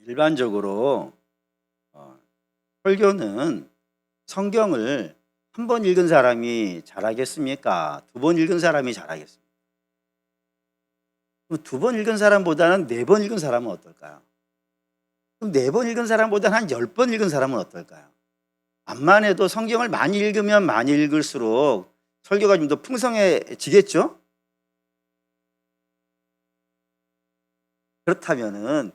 일반적으로 설교는 성경을 한 번 읽은 사람이 잘하겠습니까? 두 번 읽은 사람이 잘하겠습니까? 두 번 읽은 사람보다는 네 번 읽은 사람은 어떨까요? 그럼 네 번 읽은 사람보다는 한 10번 읽은 사람은 어떨까요? 암만 해도 성경을 많이 읽으면 많이 읽을수록 설교가 좀 더 풍성해지겠죠? 그렇다면은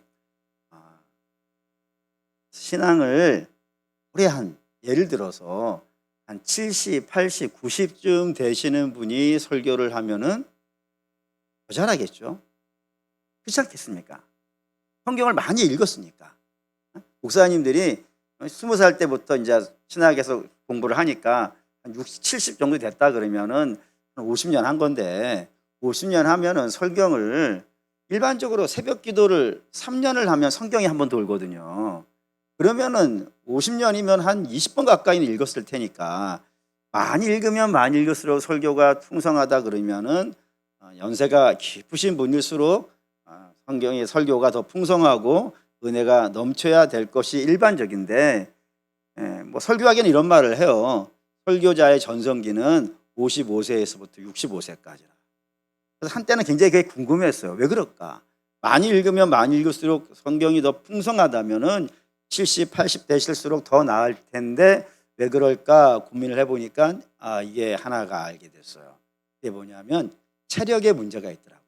신앙을 오래 예를 들어서 한 70, 80, 90쯤 되시는 분이 설교를 하면은 더 잘하겠죠? 그렇지 않겠습니까? 성경을 많이 읽었으니까. 목사님들이 20살 때부터 이제 신학에서 공부를 하니까 한 60, 70 정도 됐다 그러면은 50년 한 건데 50년 하면은 성경을 일반적으로 새벽 기도를 3년을 하면 성경이 한 번 돌거든요. 그러면은 50년이면 한 20번 가까이는 읽었을 테니까 많이 읽으면 많이 읽을수록 설교가 풍성하다 그러면은 연세가 깊으신 분일수록 성경의 설교가 더 풍성하고 은혜가 넘쳐야 될 것이 일반적인데, 뭐 설교하기는 이런 말을 해요. 설교자의 전성기는 55세에서부터 65세까지라. 그래서 한때는 굉장히 그게 궁금했어요. 왜 그럴까? 많이 읽으면 많이 읽을수록 성경이 더 풍성하다면은 70, 80 되실수록 더 나을 텐데 왜 그럴까 고민을 해보니까 이게 하나가 알게 됐어요. 이게 뭐냐면 체력에 문제가 있더라고요.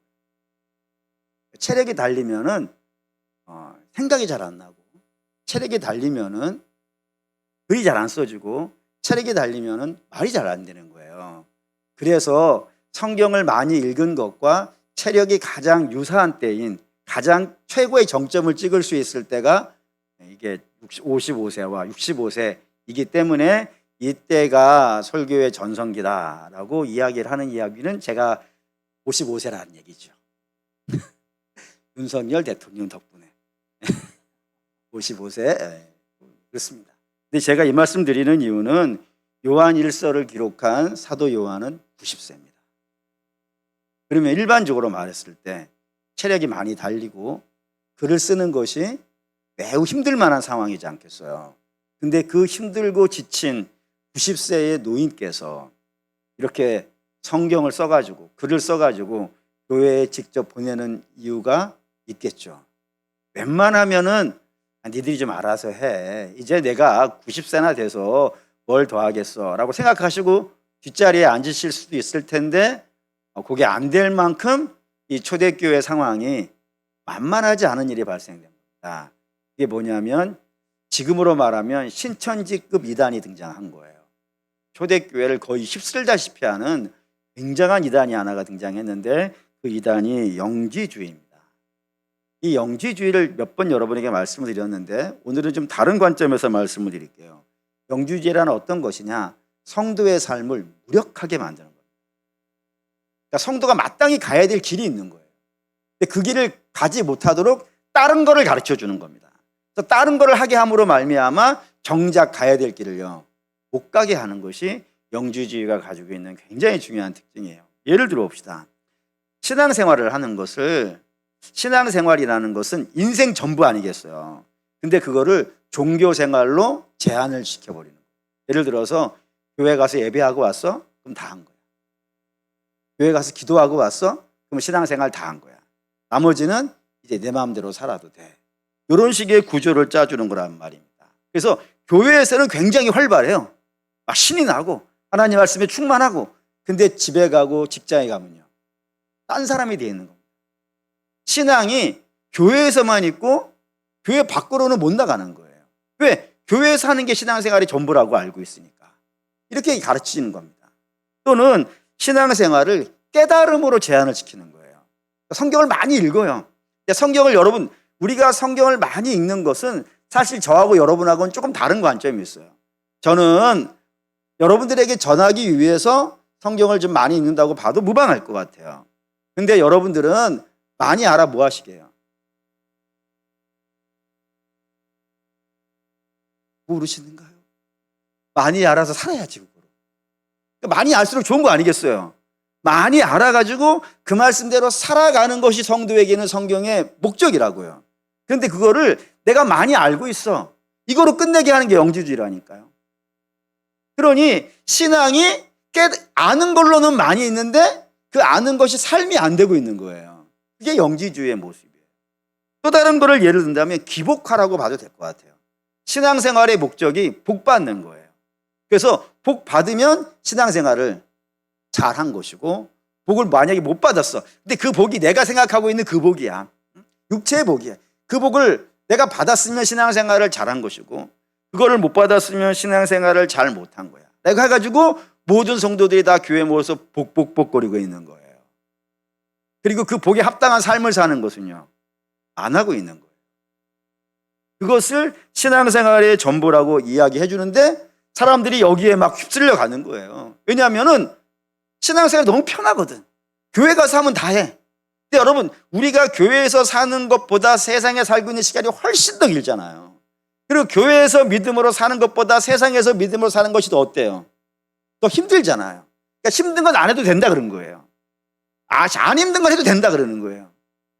체력이 달리면은 생각이 잘 안 나고, 체력이 달리면은 글이 잘 안 써지고, 체력이 달리면은 말이 잘 안 되는 거예요. 그래서 성경을 많이 읽은 것과 체력이 가장 유사한 때인 가장 최고의 정점을 찍을 수 있을 때가 이게 55세와 65세이기 때문에 이때가 설교의 전성기다라고 이야기를 하는 이야기는 제가 55세라는 얘기죠. 윤석열 대통령 덕분에 55세 그렇습니다. 근데 제가 이 말씀 드리는 이유는 요한 1서를 기록한 사도 요한은 90세입니다. 그러면 일반적으로 말했을 때 체력이 많이 달리고 글을 쓰는 것이 매우 힘들 만한 상황이지 않겠어요. 근데 그 힘들고 지친 90세의 노인께서 이렇게 성경을 써가지고 글을 써가지고 교회에 직접 보내는 이유가 있겠죠. 웬만하면은 니들이 좀 알아서 해. 이제 내가 90세나 돼서 뭘 더 하겠어 라고 생각하시고 뒷자리에 앉으실 수도 있을 텐데 그게 안 될 만큼 이 초대교회 상황이 만만하지 않은 일이 발생됩니다. 이게 뭐냐면 지금으로 말하면 신천지급 이단이 등장한 거예요. 초대교회를 거의 휩쓸다시피 하는 굉장한 이단이 하나가 등장했는데 그 이단이 영지주의입니다. 이 영지주의를 몇 번 여러분에게 말씀을 드렸는데 오늘은 좀 다른 관점에서 말씀을 드릴게요. 영지주의란 어떤 것이냐? 성도의 삶을 무력하게 만드는 겁니다. 그러니까 성도가 마땅히 가야 될 길이 있는 거예요. 근데 그 길을 가지 못하도록 다른 거를 가르쳐 주는 겁니다. 그래서 다른 거를 하게 함으로 말미암아 정작 가야 될 길을요 못 가게 하는 것이 영지주의가 가지고 있는 굉장히 중요한 특징이에요. 예를 들어 봅시다. 신앙생활을 하는 것을, 신앙생활이라는 것은 인생 전부 아니겠어요. 근데 그거를 종교생활로 제한을 시켜버리는 거예요. 예를 들어서 교회 가서 예배하고 왔어? 그럼 다 한 거야. 교회 가서 기도하고 왔어? 그럼 신앙생활 다 한 거야. 나머지는 이제 내 마음대로 살아도 돼. 이런 식의 구조를 짜주는 거란 말입니다. 그래서 교회에서는 굉장히 활발해요. 막 신이 나고 하나님 말씀에 충만하고, 근데 집에 가고 직장에 가면요 딴 사람이 돼 있는 겁니다. 신앙이 교회에서만 있고 교회 밖으로는 못 나가는 거예요. 왜? 교회에서 하는 게 신앙생활이 전부라고 알고 있으니까 이렇게 가르치는 겁니다. 또는 신앙생활을 깨달음으로 제한을 시키는 거예요. 성경을 많이 읽어요. 성경을 여러분, 우리가 성경을 많이 읽는 것은 사실 저하고 여러분하고는 조금 다른 관점이 있어요. 저는 여러분들에게 전하기 위해서 성경을 좀 많이 읽는다고 봐도 무방할 것 같아요. 근데 여러분들은 많이 알아 뭐 하시게요? 모르시는가요? 많이 알아서 살아야지. 그러니까 많이 알수록 좋은 거 아니겠어요? 많이 알아가지고 그 말씀대로 살아가는 것이 성도에게는 성경의 목적이라고요. 그런데 그거를 내가 많이 알고 있어. 이거로 끝내게 하는 게 영지주의라니까요. 그러니 신앙이 아는 걸로는 많이 있는데 그 아는 것이 삶이 안 되고 있는 거예요. 그게 영지주의의 모습이에요. 또 다른 거를 예를 든다면 기복화라고 봐도 될 것 같아요. 신앙생활의 목적이 복 받는 거예요. 그래서 복 받으면 신앙생활을 잘한 것이고, 복을 만약에 못 받았어. 근데 그 복이 내가 생각하고 있는 그 복이야. 육체의 복이야. 그 복을 내가 받았으면 신앙생활을 잘한 것이고, 그거를 못 받았으면 신앙생활을 잘 못한 거야. 내가 해가지고 모든 성도들이 다 교회 모여서 복복복거리고 있는 거예요. 그리고 그 복에 합당한 삶을 사는 것은요, 안 하고 있는 거예요. 그것을 신앙생활의 전부라고 이야기해 주는데 사람들이 여기에 막 휩쓸려 가는 거예요. 왜냐하면은 신앙생활이 너무 편하거든. 교회 가서 하면 다 해. 근데 여러분, 우리가 교회에서 사는 것보다 세상에 살고 있는 시간이 훨씬 더 길잖아요. 그리고 교회에서 믿음으로 사는 것보다 세상에서 믿음으로 사는 것이 더 어때요? 더 힘들잖아요. 그러니까 힘든 건 안 해도 된다 그런 거예요. 안 힘든 건 해도 된다 그러는 거예요.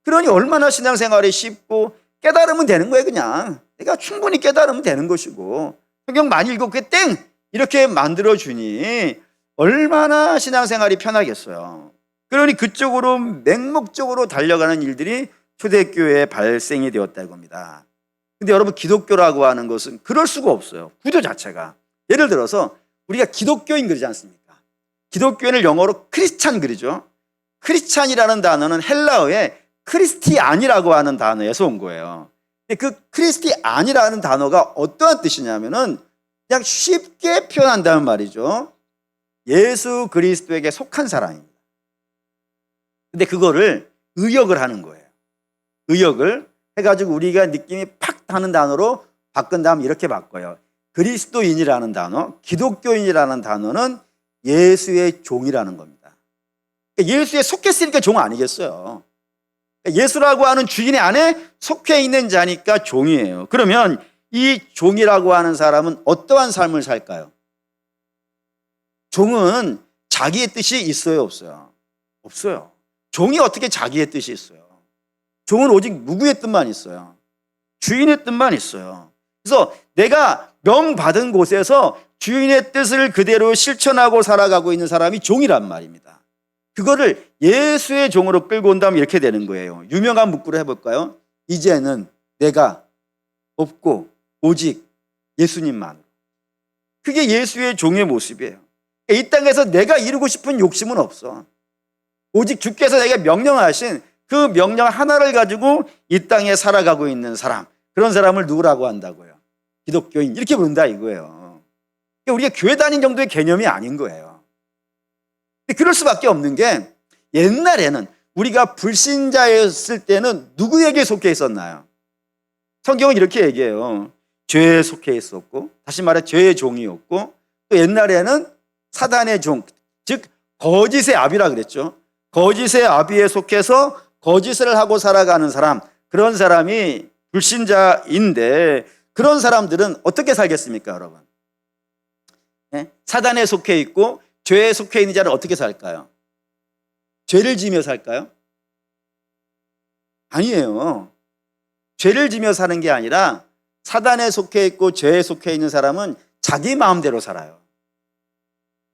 그러니 얼마나 신앙생활이 쉽고 깨달으면 되는 거예요. 그냥 내가 충분히 깨달으면 되는 것이고, 성경 많이 읽고 그게 땡 이렇게 만들어주니 얼마나 신앙생활이 편하겠어요. 그러니 그쪽으로 맹목적으로 달려가는 일들이 초대교회에 발생이 되었다 이겁니다. 근데 여러분, 기독교라고 하는 것은 그럴 수가 없어요. 구조 자체가. 예를 들어서 우리가 기독교인 그러지 않습니까? 기독교인을 영어로 크리스찬 그러죠. 크리스찬이라는 단어는 헬라어의 크리스티안이라고 하는 단어에서 온 거예요. 그 크리스티안이라는 단어가 어떠한 뜻이냐면은 그냥 쉽게 표현한다는 말이죠. 예수 그리스도에게 속한 사람입니다. 근데 그거를 의역을 하는 거예요. 의역을 해가지고 우리가 느낌이 팍 하는 단어로 바꾼 다음 이렇게 바꿔요. 그리스도인이라는 단어, 기독교인이라는 단어는 예수의 종이라는 겁니다. 예수에 속했으니까 종 아니겠어요. 예수라고 하는 주인의 안에 속해 있는 자니까 종이에요. 그러면 이 종이라고 하는 사람은 어떠한 삶을 살까요? 종은 자기의 뜻이 있어요, 없어요? 없어요. 종이 어떻게 자기의 뜻이 있어요? 종은 오직 누구의 뜻만 있어요? 주인의 뜻만 있어요. 그래서 내가 명받은 곳에서 주인의 뜻을 그대로 실천하고 살아가고 있는 사람이 종이란 말입니다. 그거를 예수의 종으로 끌고 온다면 이렇게 되는 거예요. 유명한 문구를 해볼까요? 이제는 내가 없고 오직 예수님만. 그게 예수의 종의 모습이에요. 이 땅에서 내가 이루고 싶은 욕심은 없어. 오직 주께서 내게 명령하신 그 명령 하나를 가지고 이 땅에 살아가고 있는 사람, 그런 사람을 누구라고 한다고요? 기독교인, 이렇게 부른다 이거예요. 우리가 교회 다닌 정도의 개념이 아닌 거예요. 그럴 수밖에 없는 게, 옛날에는 우리가 불신자였을 때는 누구에게 속해 있었나요? 성경은 이렇게 얘기해요. 죄에 속해 있었고, 다시 말해 죄의 종이었고, 또 옛날에는 사단의 종, 즉 거짓의 아비라 그랬죠. 거짓의 아비에 속해서 거짓을 하고 살아가는 사람, 그런 사람이 불신자인데, 그런 사람들은 어떻게 살겠습니까, 여러분? 네? 사단에 속해 있고 죄에 속해 있는 자는 어떻게 살까요? 죄를 지며 살까요? 아니에요. 죄를 지며 사는 게 아니라 사단에 속해 있고 죄에 속해 있는 사람은 자기 마음대로 살아요.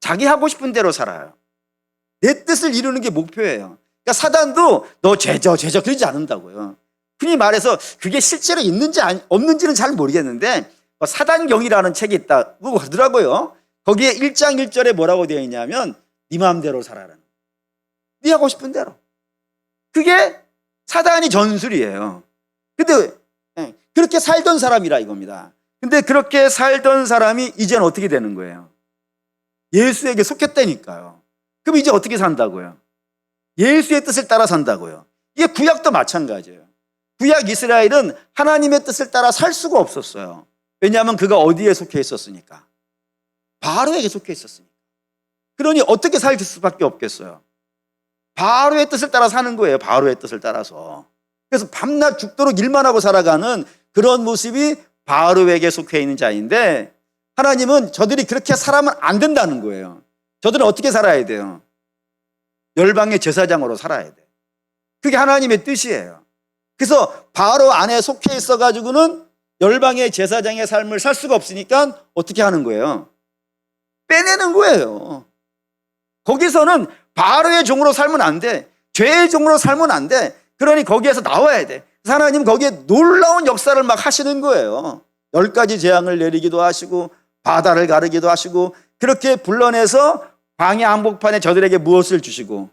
자기 하고 싶은 대로 살아요. 내 뜻을 이루는 게 목표예요. 그러니까 사단도 너 죄져 그러지 않는다고요. 흔히 말해서 그게 실제로 있는지 없는지는 잘 모르겠는데, 사단경이라는 책이 있다고 하더라고요. 거기에 1장 1절에 뭐라고 되어 있냐면 네 마음대로 살아라. 네 하고 싶은 대로. 그게 사단이 전술이에요. 근데 그렇게 살던 사람이라 이겁니다. 근데 그렇게 살던 사람이 이제는 어떻게 되는 거예요? 예수에게 속했다니까요. 그럼 이제 어떻게 산다고요? 예수의 뜻을 따라 산다고요. 이게 구약도 마찬가지예요. 구약 이스라엘은 하나님의 뜻을 따라 살 수가 없었어요. 왜냐하면 그가 어디에 속해 있었으니까? 바로에게 속해 있었으니까. 그러니 어떻게 살 수밖에 없겠어요? 바로의 뜻을 따라 사는 거예요. 바로의 뜻을 따라서. 그래서 밤낮 죽도록 일만 하고 살아가는 그런 모습이 바로에게 속해 있는 자인데, 하나님은 저들이 그렇게 살아면 안 된다는 거예요. 저들은 어떻게 살아야 돼요? 열방의 제사장으로 살아야 돼. 그게 하나님의 뜻이에요. 그래서 바로 안에 속해 있어가지고는 열방의 제사장의 삶을 살 수가 없으니까 어떻게 하는 거예요? 빼내는 거예요. 거기서는 바로의 종으로 살면 안 돼. 죄의 종으로 살면 안 돼. 그러니 거기에서 나와야 돼. 하나님 거기에 놀라운 역사를 막 하시는 거예요. 10가지 재앙을 내리기도 하시고 바다를 가르기도 하시고 그렇게 불러내서 광야 한복판에 저들에게 무엇을 주시고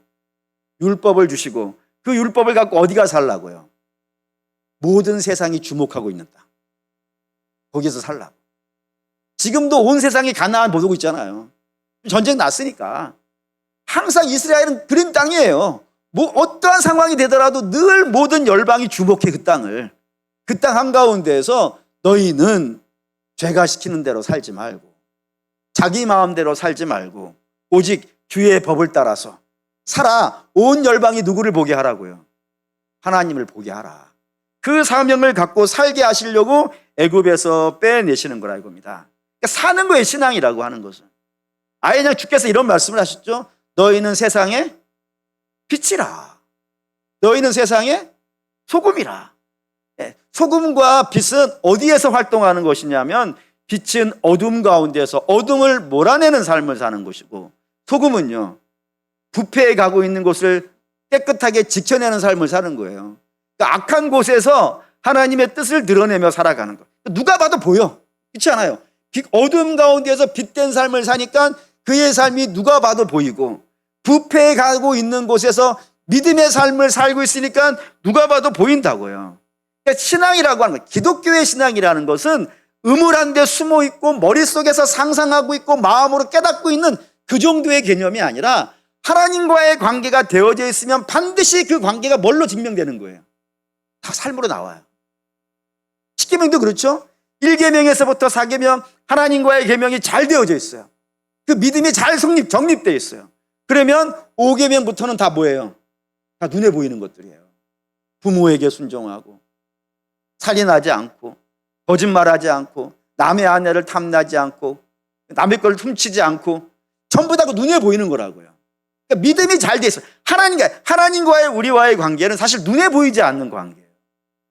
율법을 주시고 그 율법을 갖고 어디가 살라고요? 모든 세상이 주목하고 있는 땅. 거기서 살라고. 지금도 온 세상이 가나안 보고 있잖아요. 전쟁 났으니까. 항상 이스라엘은 그린 땅이에요. 뭐 어떠한 상황이 되더라도 늘 모든 열방이 주목해 그 땅을. 그 땅 한가운데에서 너희는 죄가 시키는 대로 살지 말고 자기 마음대로 살지 말고 오직 주의 법을 따라서 살아. 온 열방이 누구를 보게 하라고요? 하나님을 보게 하라. 그 사명을 갖고 살게 하시려고 애굽에서 빼내시는 거라 이겁니다. 그러니까 사는 거예요, 신앙이라고 하는 것은. 아예 그냥 주께서 이런 말씀을 하셨죠. 너희는 세상의 빛이라. 너희는 세상의 소금이라. 소금과 빛은 어디에서 활동하는 것이냐면 빛은 어둠 가운데서 어둠을 몰아내는 삶을 사는 것이고 소금은요 부패에 가고 있는 곳을 깨끗하게 지켜내는 삶을 사는 거예요. 그러니까 악한 곳에서 하나님의 뜻을 드러내며 살아가는 거예요. 누가 봐도 보여. 그렇지 않아요? 어둠 가운데서 빛된 삶을 사니까 그의 삶이 누가 봐도 보이고 부패에 가고 있는 곳에서 믿음의 삶을 살고 있으니까 누가 봐도 보인다고요. 그러니까 신앙이라고 하는 거, 기독교의 신앙이라는 것은 음울한 데 숨어 있고 머릿속에서 상상하고 있고 마음으로 깨닫고 있는 그 정도의 개념이 아니라 하나님과의 관계가 되어져 있으면 반드시 그 관계가 뭘로 증명되는 거예요? 다 삶으로 나와요. 10계명도 그렇죠? 1계명에서부터 4계명 하나님과의 계명이 잘 되어져 있어요. 그 믿음이 잘 정립되어 있어요. 그러면 5계명부터는 다 뭐예요? 다 눈에 보이는 것들이에요. 부모에게 순종하고 살인하지 않고 거짓말하지 않고 남의 아내를 탐나지 않고 남의 걸 훔치지 않고 전부 다 눈에 보이는 거라고요. 그러니까 믿음이 잘 돼 있어요. 하나님과의 우리와의 관계는 사실 눈에 보이지 않는 관계예요.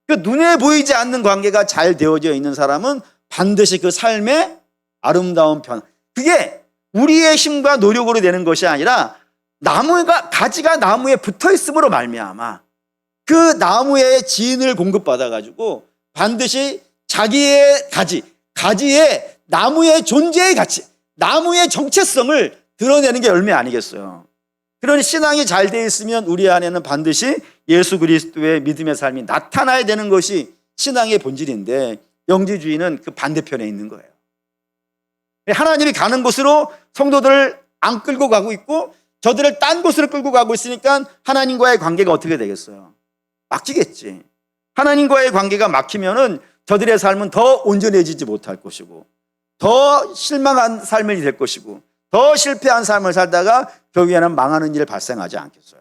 그 눈에 보이지 않는 관계가 잘 되어져 있는 사람은 반드시 그 삶의 아름다운 변화. 그게 우리의 힘과 노력으로 되는 것이 아니라 가지가 나무에 붙어 있음으로 말미암아 그 나무의 진을 공급받아 가지고 반드시 자기의 가지의 나무의 존재의 가치, 나무의 정체성을 드러내는 게 열매 아니겠어요. 그러니 신앙이 잘 돼 있으면 우리 안에는 반드시 예수 그리스도의 믿음의 삶이 나타나야 되는 것이 신앙의 본질인데 영지주의는 그 반대편에 있는 거예요. 하나님이 가는 곳으로 성도들을 안 끌고 가고 있고 저들을 딴 곳으로 끌고 가고 있으니까 하나님과의 관계가 어떻게 되겠어요? 막히겠지. 하나님과의 관계가 막히면은 저들의 삶은 더 온전해지지 못할 것이고 더 실망한 삶이 될 것이고 더 실패한 삶을 살다가 결국에는 망하는 일 발생하지 않겠어요.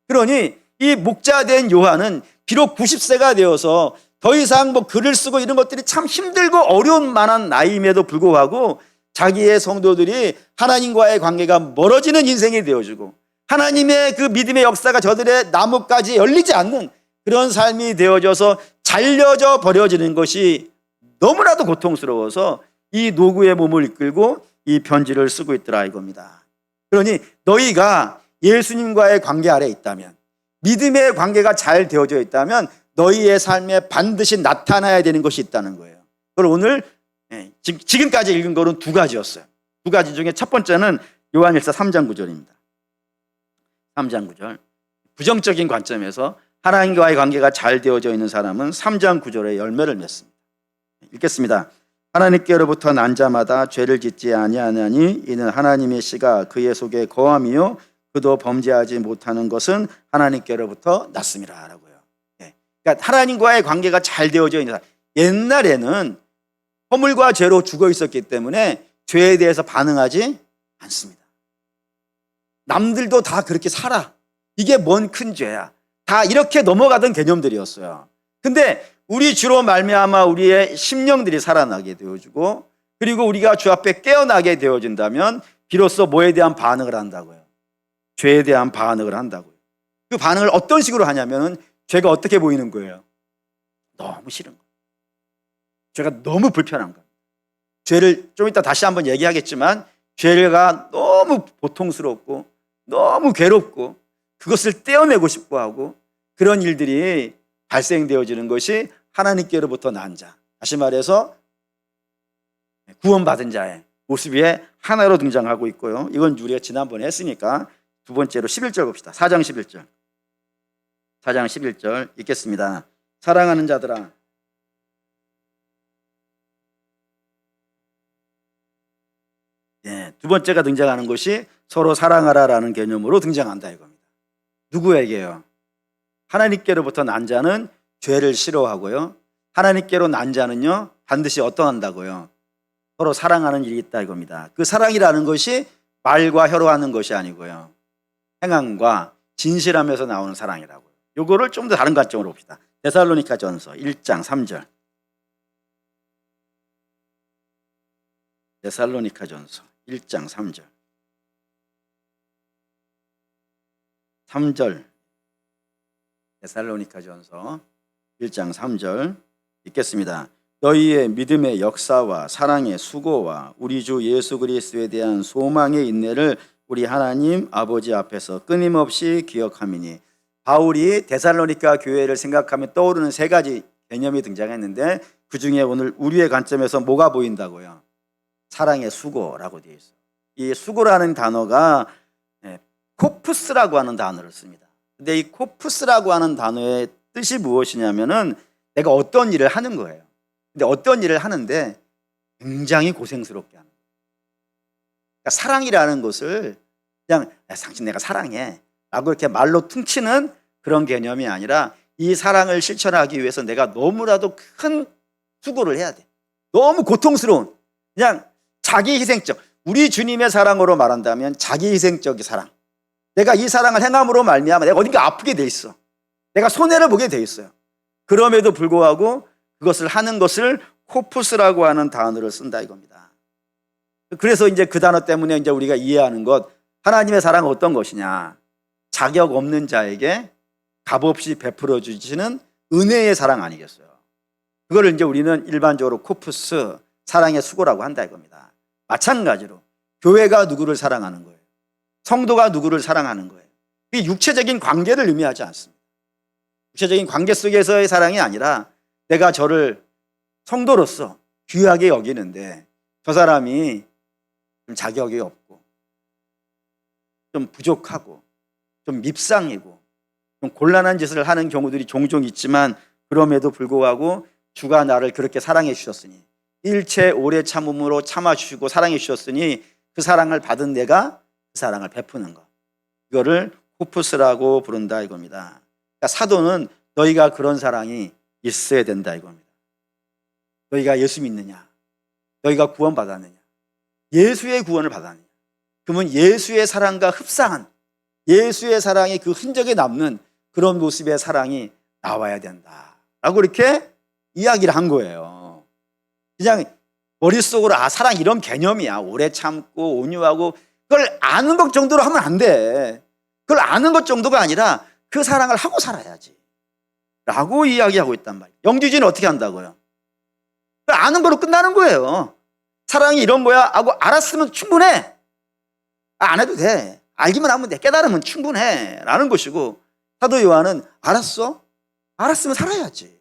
그러니 이 목자된 요한은 비록 90세가 되어서 더 이상 글을 쓰고 이런 것들이 참 힘들고 어려운 만한 나이임에도 불구하고 자기의 성도들이 하나님과의 관계가 멀어지는 인생이 되어주고 하나님의 그 믿음의 역사가 저들의 나뭇가지에 열리지 않는 그런 삶이 되어져서 잘려져 버려지는 것이 너무나도 고통스러워서 이 노구의 몸을 이끌고 이 편지를 쓰고 있더라 이겁니다. 그러니 너희가 예수님과의 관계 아래에 있다면 믿음의 관계가 잘 되어져 있다면 너희의 삶에 반드시 나타나야 되는 것이 있다는 거예요. 그걸 오늘 지금까지 읽은 거는 두 가지였어요. 두 가지 중에 첫 번째는 요한일서 3장 9절입니다. 3장 9절. 부정적인 관점에서 하나님과의 관계가 잘 되어져 있는 사람은 3장 9절에 열매를 맺습니다. 읽겠습니다. 하나님께로부터 난 자마다 죄를 짓지 아니하나니 이는 하나님의 씨가 그의 속에 거함이요 그도 범죄하지 못하는 것은 하나님께로부터 났음이라라고요. 그러니까 하나님과의 관계가 잘 되어져 있는 사람. 옛날에는 허물과 죄로 죽어 있었기 때문에 죄에 대해서 반응하지 않습니다. 남들도 다 그렇게 살아. 이게 뭔 큰 죄야. 다 이렇게 넘어가던 개념들이었어요. 근데 우리 주로 말미암아 우리의 심령들이 살아나게 되어주고 그리고 우리가 주 앞에 깨어나게 되어진다면 비로소 뭐에 대한 반응을 한다고요? 죄에 대한 반응을 한다고요. 그 반응을 어떤 식으로 하냐면 죄가 어떻게 보이는 거예요? 너무 싫은 거예요. 죄가 너무 불편한 거예요. 죄를 좀 이따 다시 한번 얘기하겠지만 죄가 너무 고통스럽고 너무 괴롭고 그것을 떼어내고 싶어하고 그런 일들이 발생되어지는 것이 하나님께로부터 난 자, 다시 말해서 구원받은 자의 모습의 하나로 등장하고 있고요. 이건 우리가 지난번에 했으니까 두 번째로 11절 봅시다. 4장 11절. 4장 11절 읽겠습니다. 사랑하는 자들아, 두 번째가 등장하는 것이 서로 사랑하라라는 개념으로 등장한다 이겁니다. 누구에게요? 하나님께로부터 난 자는 죄를 싫어하고요. 하나님께로 난 자는요 반드시 어떠한다고요? 서로 사랑하는 일이 있다 이겁니다. 그 사랑이라는 것이 말과 혀로 하는 것이 아니고요. 행함과 진실함에서 나오는 사랑이라고요. 요거를 좀 더 다른 관점으로 봅시다. 데살로니가전서 1장 3절. 데살로니가전서 1장 3절. 3절. 데살로니가전서 1장 3절 읽겠습니다. 너희의 믿음의 역사와 사랑의 수고와 우리 주 예수 그리스도에 대한 소망의 인내를 우리 하나님 아버지 앞에서 끊임없이 기억함이니. 바울이 데살로니가 교회를 생각하면 떠오르는 세 가지 개념이 등장했는데 그중에 오늘 우리의 관점에서 뭐가 보인다고요? 사랑의 수고라고 되어 있어요. 이 수고라는 단어가 코프스라고 하는 단어를 씁니다. 근데 이 코프스라고 하는 단어의 뜻이 무엇이냐면은 내가 어떤 일을 하는 거예요. 근데 어떤 일을 하는데 굉장히 고생스럽게 하는 거예요. 그러니까 사랑이라는 것을 그냥 당신 내가 사랑해 라고 이렇게 말로 퉁치는 그런 개념이 아니라 이 사랑을 실천하기 위해서 내가 너무나도 큰 수고를 해야 돼. 너무 고통스러운 그냥 자기 희생적, 우리 주님의 사랑으로 말한다면 자기 희생적인 사랑. 내가 이 사랑을 행함으로 말미암아 내가 어딘가 아프게 돼 있어. 내가 손해를 보게 돼 있어요. 그럼에도 불구하고 그것을 하는 것을 코푸스라고 하는 단어를 쓴다 이겁니다. 그래서 이제 그 단어 때문에 이제 우리가 이해하는 것, 하나님의 사랑은 어떤 것이냐? 자격 없는 자에게 값없이 베풀어 주시는 은혜의 사랑 아니겠어요? 그거를 이제 우리는 일반적으로 코푸스, 사랑의 수고라고 한다 이겁니다. 마찬가지로 교회가 누구를 사랑하는 거예요? 성도가 누구를 사랑하는 거예요? 이 육체적인 관계를 의미하지 않습니다. 육체적인 관계 속에서의 사랑이 아니라 내가 저를 성도로서 귀하게 여기는데 저 사람이 좀 자격이 없고 좀 부족하고 좀 밉상이고 좀 곤란한 짓을 하는 경우들이 종종 있지만 그럼에도 불구하고 주가 나를 그렇게 사랑해 주셨으니 일체 오래 참음으로 참아주시고 사랑해 주셨으니 그 사랑을 받은 내가 그 사랑을 베푸는 것, 이거를 코푸스라고 부른다 이겁니다. 그러니까 사도는 너희가 그런 사랑이 있어야 된다 이겁니다. 너희가 예수 믿느냐? 너희가 구원받았느냐? 예수의 구원을 받았느냐? 그러면 예수의 사랑과 흡사한 예수의 사랑의 그 흔적에 남는 그런 모습의 사랑이 나와야 된다라고 이렇게 이야기를 한 거예요. 그냥 머릿속으로 사랑 이런 개념이야. 오래 참고 온유하고 그걸 아는 것 정도로 하면 안 돼. 그걸 아는 것 정도가 아니라 그 사랑을 하고 살아야지 라고 이야기하고 있단 말이에요. 영지주의는 어떻게 한다고요? 아는 거로 끝나는 거예요. 사랑이 이런 거야 하고 알았으면 충분해. 안 해도 돼. 알기만 하면 돼. 깨달으면 충분해 라는 것이고, 사도 요한은 알았어? 알았으면 살아야지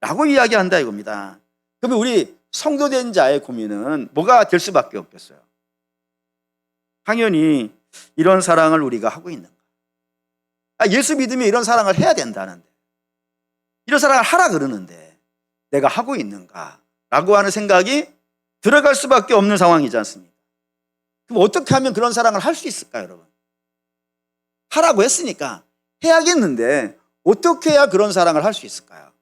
라고 이야기한다 이겁니다. 그러면 우리 성도된 자의 고민은 뭐가 될 수밖에 없겠어요? 당연히 이런 사랑을 우리가 하고 있는가? 예수 믿으면 이런 사랑을 해야 된다는데, 이런 사랑을 하라 그러는데 내가 하고 있는가? 라고 하는 생각이 들어갈 수밖에 없는 상황이지 않습니까? 그럼 어떻게 하면 그런 사랑을 할 수 있을까요, 여러분? 하라고 했으니까 해야겠는데 어떻게 해야 그런 사랑을 할 수 있을까요?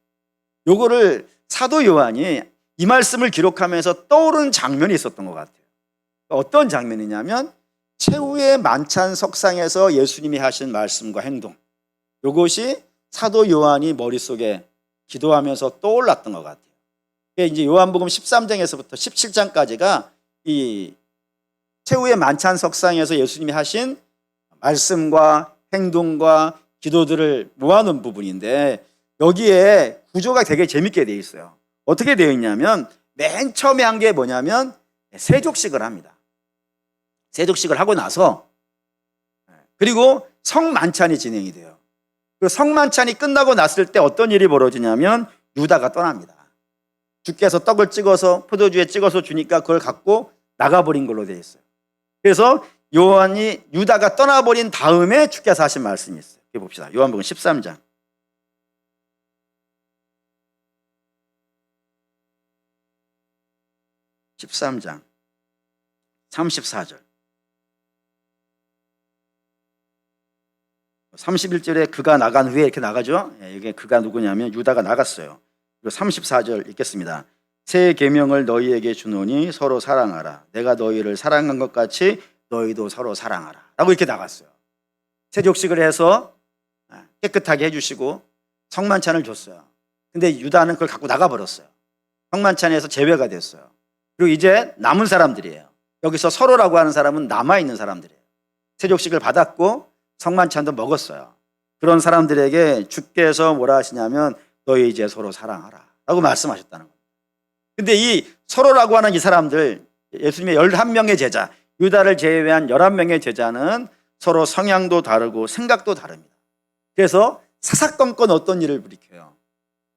요거를 사도 요한이 이 말씀을 기록하면서 떠오르는 장면이 있었던 것 같아요. 어떤 장면이냐면 최후의 만찬 석상에서 예수님이 하신 말씀과 행동, 요것이 사도 요한이 머릿속에 기도하면서 떠올랐던 것 같아요. 이제 요한복음 13장에서부터 17장까지가 이 최후의 만찬 석상에서 예수님이 하신 말씀과 행동과 기도들을 모아놓은 부분인데, 여기에 구조가 되게 재밌게 되어 있어요. 어떻게 되어 있냐면 맨 처음에 한 게 뭐냐면 세족식을 합니다. 세족식을 하고 나서 그리고 성만찬이 진행이 돼요. 그 성만찬이 끝나고 났을 때 어떤 일이 벌어지냐면 유다가 떠납니다. 주께서 떡을 찍어서 포도주에 찍어서 주니까 그걸 갖고 나가버린 걸로 되어 있어요. 그래서 유다가 떠나버린 다음에 주께서 하신 말씀이 있어요. 이렇게 봅시다. 요한복음 13장. 13장 34절. 31절에 그가 나간 후에 이렇게 나가죠. 이게 그가 누구냐면 유다가 나갔어요. 그리고 34절 읽겠습니다. 새 계명을 너희에게 주노니 서로 사랑하라. 내가 너희를 사랑한 것 같이 너희도 서로 사랑하라. 라고 이렇게 나갔어요. 세족식을 해서 깨끗하게 해주시고 성만찬을 줬어요. 근데 유다는 그걸 갖고 나가버렸어요. 성만찬에서 제외가 됐어요. 그리고 이제 남은 사람들이에요. 여기서 서로라고 하는 사람은 남아있는 사람들이에요. 세족식을 받았고 성만찬도 먹었어요. 그런 사람들에게 주께서 뭐라 하시냐면 너희 이제 서로 사랑하라 라고 말씀하셨다는 겁니다. 근데 이 서로라고 하는 이 사람들, 예수님의 11명의 제자, 유다를 제외한 11명의 제자는 서로 성향도 다르고 생각도 다릅니다. 그래서 사사건건 어떤 일을 일으켜요?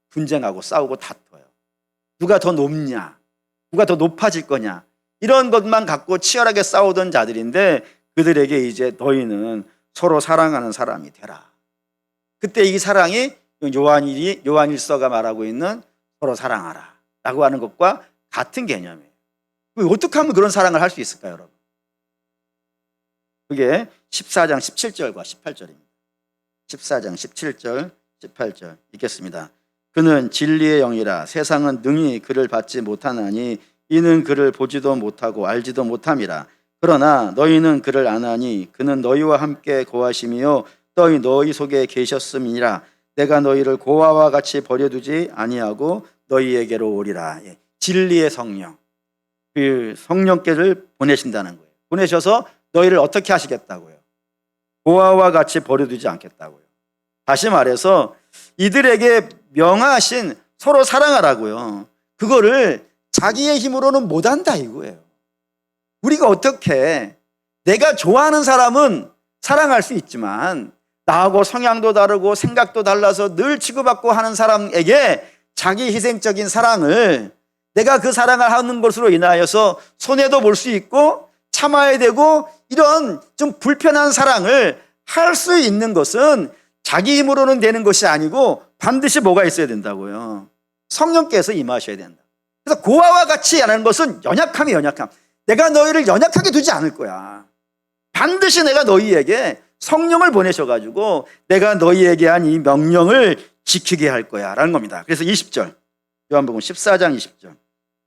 분쟁하고 싸우고 다퉈요. 누가 더 높냐? 누가 더 높아질 거냐? 이런 것만 갖고 치열하게 싸우던 자들인데 그들에게 이제 너희는 서로 사랑하는 사람이 되라. 그때 이 사랑이 요한일서가 말하고 있는 서로 사랑하라 라고 하는 것과 같은 개념이에요. 어떻게 하면 그런 사랑을 할 수 있을까요, 여러분? 그게 14장 17절과 18절입니다. 14장 17절, 18절 읽겠습니다. 그는 진리의 영이라 세상은 능히 그를 받지 못하나니 이는 그를 보지도 못하고 알지도 못함이라. 그러나 너희는 그를 아나니 그는 너희와 함께 거하심이요 너희 속에 계셨음이라. 내가 너희를 고아와 같이 버려두지 아니하고 너희에게로 오리라. 진리의 성령, 그 성령께를 보내신다는 거예요. 보내셔서 너희를 어떻게 하시겠다고요? 고아와 같이 버려두지 않겠다고요. 다시 말해서 이들에게 명하신 서로 사랑하라고요. 그거를 자기의 힘으로는 못한다 이거예요. 우리가 어떻게, 내가 좋아하는 사람은 사랑할 수 있지만 나하고 성향도 다르고 생각도 달라서 늘 치고받고 하는 사람에게 자기 희생적인 사랑을, 내가 그 사랑을 하는 것으로 인하여서 손해도 볼 수 있고 참아야 되고 이런 좀 불편한 사랑을 할 수 있는 것은 자기 힘으로는 되는 것이 아니고 반드시 뭐가 있어야 된다고요? 성령께서 임하셔야 된다. 그래서 고아와 같이 하는 것은 연약함이 연약함. 내가 너희를 연약하게 두지 않을 거야. 반드시 내가 너희에게 성령을 보내셔가지고 내가 너희에게 한 이 명령을 지키게 할 거야 라는 겁니다. 그래서 20절, 요한복음 14장 20절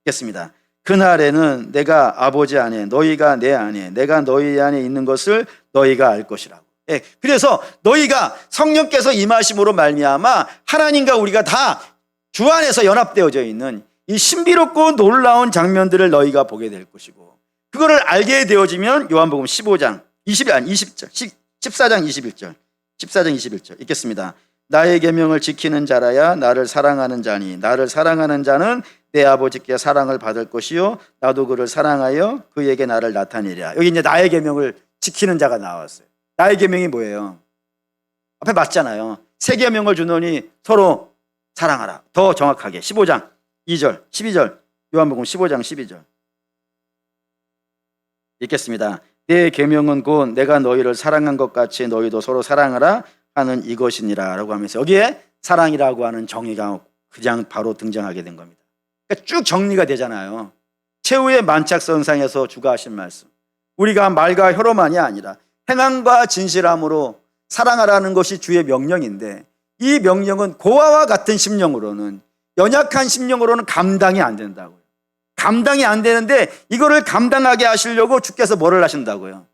읽겠습니다. 그날에는 내가 아버지 안에 너희가 내 안에 내가 너희 안에 있는 것을 너희가 알 것이라고. 그래서 너희가 성령께서 임하심으로 말미암아 하나님과 우리가 다 주 안에서 연합되어져 있는 이 신비롭고 놀라운 장면들을 너희가 보게 될 것이고, 그거를 알게 되어지면 요한복음 14장 21절 14장 21절 읽겠습니다. 나의 계명을 지키는 자라야 나를 사랑하는 자니 나를 사랑하는 자는 내 아버지께 사랑을 받을 것이요 나도 그를 사랑하여 그에게 나를 나타내리라. 여기 이제 나의 계명을 지키는 자가 나왔어요. 나의 계명이 뭐예요? 앞에 맞잖아요. 새 계명을 주노니 서로 사랑하라. 더 정확하게 15장 2절 12절 요한복음 15장 12절 읽겠습니다. 내 계명은 곧 내가 너희를 사랑한 것 같이 너희도 서로 사랑하라 하는 이것이니라 라고 하면서 여기에 사랑이라고 하는 정의가 그냥 바로 등장하게 된 겁니다. 그러니까 쭉 정리가 되잖아요. 최후의 만착선상에서 주가 하신 말씀, 우리가 말과 혀로만이 아니라 행함과 진실함으로 사랑하라는 것이 주의 명령인데, 이 명령은 고아와 같은 심령으로는, 연약한 심령으로는 감당이 안 된다고요. 감당이 안 되는데 이거를 감당하게 하시려고 주께서 뭐를 하신다고요?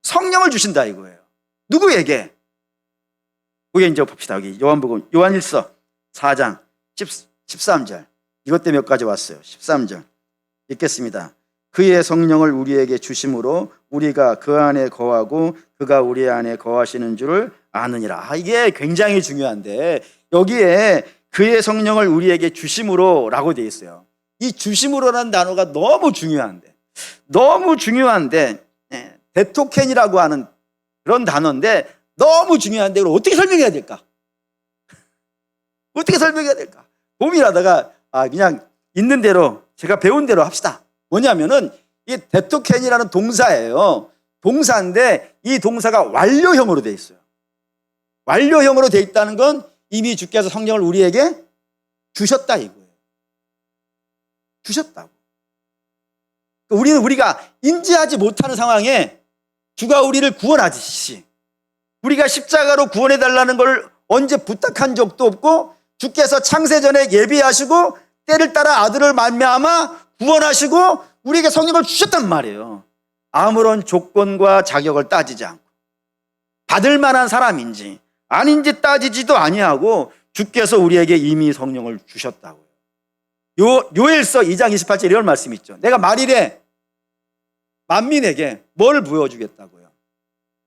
성령을 주신다 이거예요. 누구에게? 그게 이제 봅시다. 여기 요한일서 4장 13절. 이것 때문에 몇 가지 왔어요. 13절 읽겠습니다. 그의 성령을 우리에게 주심으로 우리가 그 안에 거하고 그가 우리 안에 거하시는 줄을 아느니라. 이게 굉장히 중요한데, 여기에 그의 성령을 우리에게 주심으로라고 되어 있어요. 이 주심으로라는 단어가 너무 중요한데 데토켄이라고 하는 그런 단어인데 너무 중요한데 이걸 어떻게 설명해야 될까? 어떻게 설명해야 될까? 고민하다가 그냥 있는 대로 제가 배운 대로 합시다. 뭐냐면은 이 데토켄이라는 동사예요. 동사인데 이 동사가 완료형으로 되어 있어요. 완료형으로 되어 있다는 건 이미 주께서 성령을 우리에게 주셨다 이거예요. 주셨다고. 우리가 인지하지 못하는 상황에 주가 우리를 구원하듯이 우리가 십자가로 구원해달라는 걸 언제 부탁한 적도 없고 주께서 창세전에 예비하시고 때를 따라 아들을 말미암아 구원하시고 우리에게 성령을 주셨단 말이에요. 아무런 조건과 자격을 따지지 않고 받을 만한 사람인지 아닌지 따지지도 아니하고 주께서 우리에게 이미 성령을 주셨다고요. 요엘서 2장 28절 이런 말씀이 있죠. 내가 말일에 만민에게 뭘 부어주겠다고요?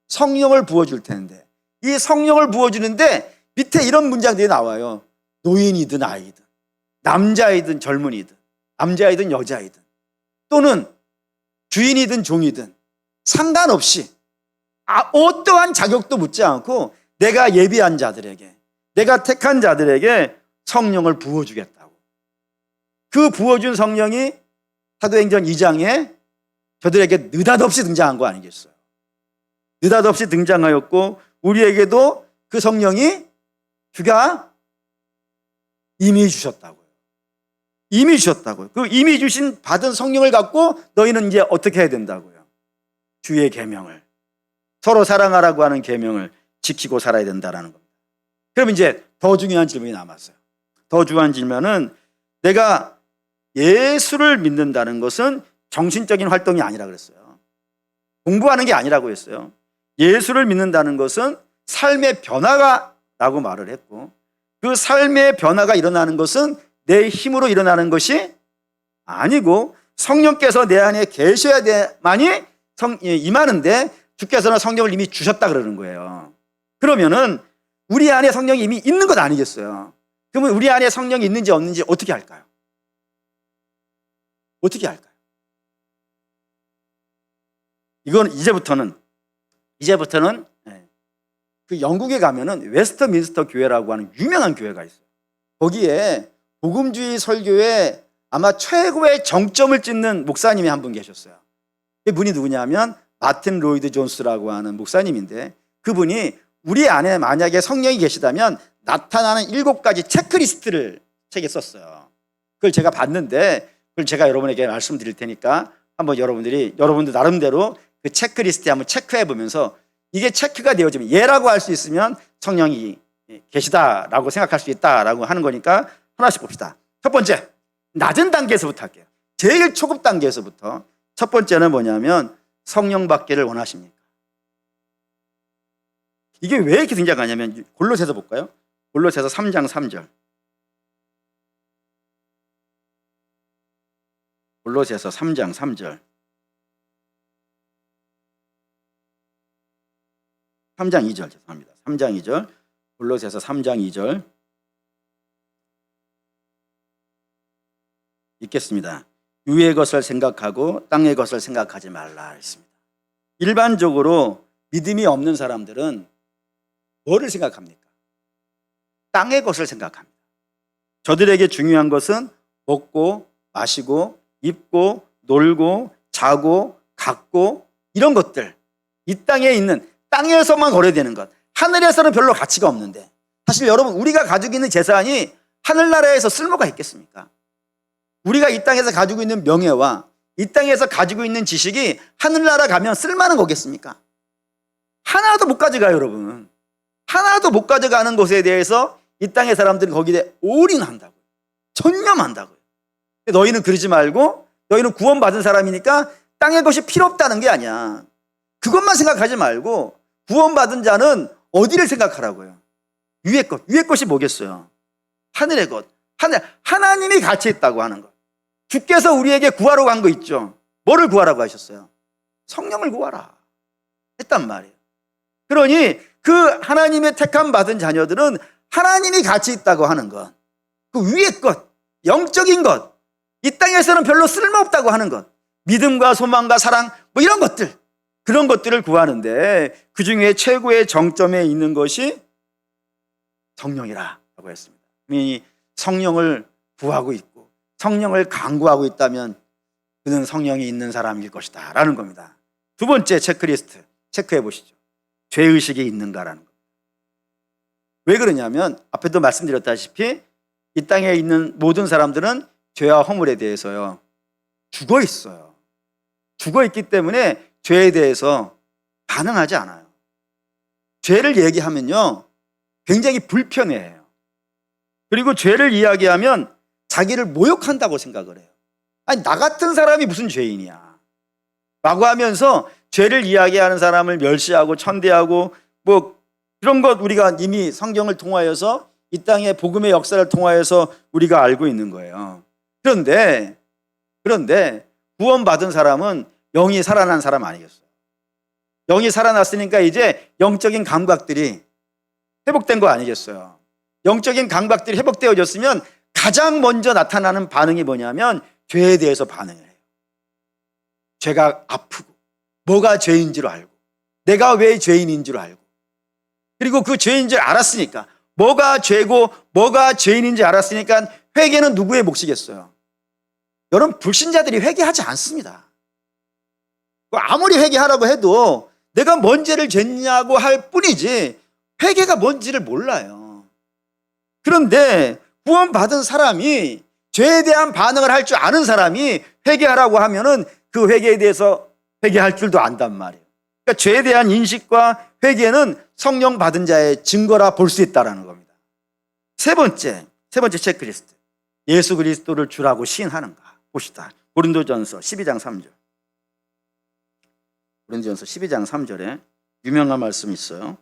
성령을 부어줄 텐데 이 성령을 부어주는데 밑에 이런 문장들이 나와요. 노인이든 아이든 남자이든 젊은이든 남자이든 여자이든 또는 주인이든 종이든 상관없이 어떠한 자격도 묻지 않고 내가 예비한 자들에게 내가 택한 자들에게 성령을 부어주겠다고. 그 부어준 성령이 사도행전 2장에 저들에게 느닷없이 등장한 거 아니겠어요? 느닷없이 등장하였고 우리에게도 그 성령이 주가 이미 주셨다고요. 이미 주셨다고요. 그 이미 주신 받은 성령을 갖고 너희는 이제 어떻게 해야 된다고요? 주의 계명을 서로 사랑하라고 하는 계명을 지키고 살아야 된다라는 겁니다. 그럼 이제 더 중요한 질문이 남았어요. 더 중요한 질문은 내가 예수를 믿는다는 것은 정신적인 활동이 아니라 그랬어요. 공부하는 게 아니라고 했어요. 예수를 믿는다는 것은 삶의 변화라고 말을 했고 그 삶의 변화가 일어나는 것은 내 힘으로 일어나는 것이 아니고 성령께서 내 안에 계셔야 돼만이 임하는데 주께서는 성령을 이미 주셨다 그러는 거예요. 그러면은 우리 안에 성령이 이미 있는 것 아니겠어요? 그러면 우리 안에 성령이 있는지 없는지 어떻게 할까요? 어떻게 할까요? 이건 이제부터는 그 영국에 가면은 웨스트민스터 교회라고 하는 유명한 교회가 있어요. 거기에 복음주의 설교에 아마 최고의 정점을 찍는 목사님이 한 분 계셨어요. 그분이 누구냐면 마틴 로이드 존스라고 하는 목사님인데 그분이 우리 안에 만약에 성령이 계시다면 나타나는 7가지 체크리스트를 책에 썼어요. 그걸 제가 봤는데 그걸 제가 여러분에게 말씀드릴 테니까 한번 여러분들 나름대로 그 체크리스트에 한번 체크해 보면서 이게 체크가 되어지면 예라고 할 수 있으면 성령이 계시다라고 생각할 수 있다라고 하는 거니까 하나씩 봅시다. 첫 번째, 낮은 단계에서부터 할게요. 제일 초급 단계에서부터. 첫 번째는 뭐냐면 성령 받기를 원하십니까? 이게 왜 이렇게 등장하냐면 골로새서 볼까요? 골로새서 3장 3절. 골로새서 3장 3절. 3장 2절 죄송합니다. 3장 2절. 골로새서 3장 2절. 읽겠습니다. 위의 것을 생각하고 땅의 것을 생각하지 말라 했습니다. 일반적으로 믿음이 없는 사람들은 뭐를 생각합니까? 땅의 것을 생각합니다. 저들에게 중요한 것은 먹고 마시고 입고 놀고 자고 갖고 이런 것들, 이 땅에 있는 땅에서만 거래되는 것, 하늘에서는 별로 가치가 없는데 사실 여러분 우리가 가지고 있는 재산이 하늘나라에서 쓸모가 있겠습니까? 우리가 이 땅에서 가지고 있는 명예와 이 땅에서 가지고 있는 지식이 하늘나라 가면 쓸만한 거겠습니까? 하나도 못 가져가요, 여러분. 하나도 못 가져가는 것에 대해서 이 땅의 사람들은 거기에 올인한다고요. 전념한다고요. 너희는 그러지 말고 너희는 구원받은 사람이니까 땅의 것이 필요 없다는 게 아니야. 그것만 생각하지 말고 구원받은 자는 어디를 생각하라고요? 위의 것. 위의 것이 뭐겠어요? 하늘의 것. 하나님이 같이 있다고 하는 것. 주께서 우리에게 구하러 간 거 있죠. 뭐를 구하라고 하셨어요? 성령을 구하라 했단 말이에요. 그러니 그 하나님의 택함 받은 자녀들은 하나님이 같이 있다고 하는 것, 그 위의 것, 영적인 것, 이 땅에서는 별로 쓸모없다고 하는 것, 믿음과 소망과 사랑 뭐 이런 것들, 그런 것들을 구하는데 그 중에 최고의 정점에 있는 것이 성령이라고 했습니다. 이 성령을 구하고 있고 성령을 간구하고 있다면 그는 성령이 있는 사람일 것이다 라는 겁니다. 두 번째 체크리스트 체크해 보시죠. 죄의식이 있는가라는 겁니다. 왜 그러냐면 앞에도 말씀드렸다시피 이 땅에 있는 모든 사람들은 죄와 허물에 대해서요 죽어 있어요. 죽어 있기 때문에 죄에 대해서 반응하지 않아요. 죄를 얘기하면요 굉장히 불편해해요. 그리고 죄를 이야기하면 자기를 모욕한다고 생각을 해요. 아니 나 같은 사람이 무슨 죄인이야 라고 하면서 죄를 이야기하는 사람을 멸시하고 천대하고 뭐 그런 것 우리가 이미 성경을 통하여서 이 땅의 복음의 역사를 통하여서 우리가 알고 있는 거예요. 그런데 구원받은 사람은 영이 살아난 사람 아니겠어요? 영이 살아났으니까 이제 영적인 감각들이 회복된 거 아니겠어요? 영적인 감각들이 회복되어졌으면 가장 먼저 나타나는 반응이 뭐냐면 죄에 대해서 반응을 해요. 죄가 아프고 뭐가 죄인지를 알고 내가 왜 죄인인 줄 알고 그리고 그 죄인 줄 알았으니까 뭐가 죄고 뭐가 죄인인지 알았으니까 회개는 누구의 몫이겠어요? 여러분 불신자들이 회개하지 않습니다. 아무리 회개하라고 해도 내가 뭔 죄를 졌냐고 할 뿐이지 회개가 뭔지를 몰라요. 그런데 구원받은 사람이 죄에 대한 반응을 할 줄 아는 사람이 회개하라고 하면은 그 회개에 대해서 회개할 줄도 안단 말이에요. 그러니까 죄에 대한 인식과 회개는 성령 받은 자의 증거라 볼 수 있다는 겁니다. 세 번째 체크리스트. 예수 그리스도를 주라고 시인하는가 봅시다. 고린도전서 12장 3절. 고린도전서 12장 3절에 유명한 말씀이 있어요.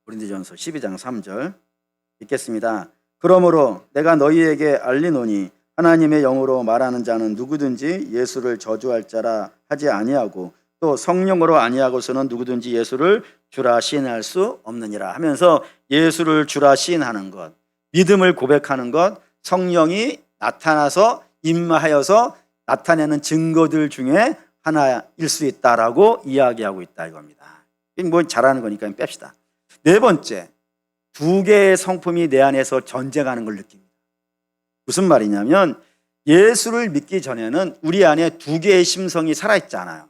고린도전서 12장 3절 읽겠습니다. 그러므로 내가 너희에게 알리노니 하나님의 영으로 말하는 자는 누구든지 예수를 저주할 자라 하지 아니하고 또 성령으로 아니하고서는 누구든지 예수를 주라 시인할 수 없느니라 하면서 예수를 주라 시인하는 것, 믿음을 고백하는 것, 성령이 나타나서 임하여서 나타내는 증거들 중에 하나일 수 있다라고 이야기하고 있다 이겁니다. 뭐 잘하는 거니까 뺍시다. 네 번째, 두 개의 성품이 내 안에서 전쟁하는 걸 느낍니다. 무슨 말이냐면 예수를 믿기 전에는 우리 안에 두 개의 심성이 살아있잖아요.